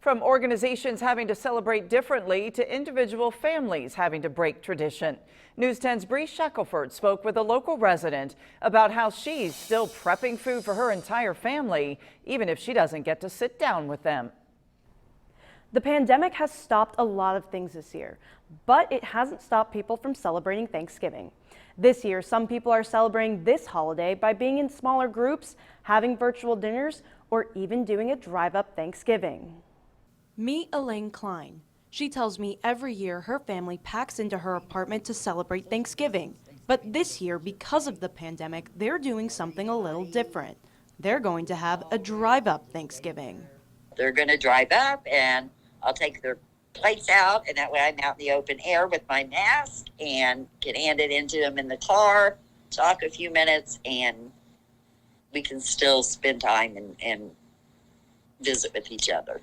From organizations having to celebrate differently to individual families having to break tradition. News 10's Bree Shackelford spoke with a local resident about how she's still prepping food for her entire family, even if she doesn't get to sit down with them. The pandemic has stopped a lot of things this year, but it hasn't stopped people from celebrating Thanksgiving. This year, some people are celebrating this holiday by being in smaller groups, having virtual dinners, or even doing a drive-up Thanksgiving. Meet Elaine Klein. She tells me every year her family packs into her apartment to celebrate Thanksgiving. But this year, because of the pandemic, they're doing something a little different. They're going to have a drive-up Thanksgiving. They're going to drive up and I'll take their plates out, and that way I'm out in the open air with my mask and can hand it into them in the car, talk a few minutes, and we can still spend time and visit with each other.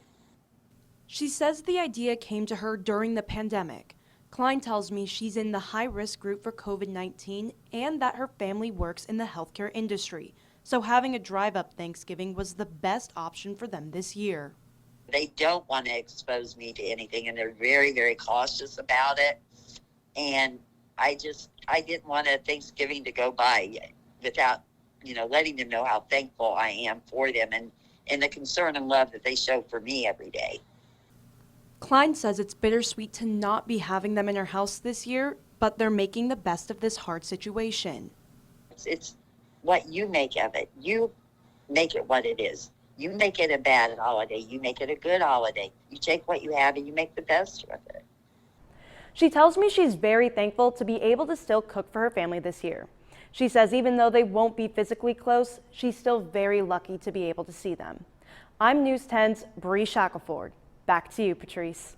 She says the idea came to her during the pandemic. Klein tells me she's in the high-risk group for COVID-19 and that her family works in the healthcare industry. So having a drive-up Thanksgiving was the best option for them this year. They don't want to expose me to anything, and they're very, very cautious about it. And I didn't want a Thanksgiving to go by without, letting them know how thankful I am for them and the concern and love that they show for me every day. Klein says it's bittersweet to not be having them in her house this year, but they're making the best of this hard situation. It's what you make of it. You make it what it is. You make it a bad holiday. You make it a good holiday. You take what you have and you make the best of it. She tells me she's very thankful to be able to still cook for her family this year. She says even though they won't be physically close, she's still very lucky to be able to see them. I'm News 10's Bree Shackelford. Back to you, Patrice.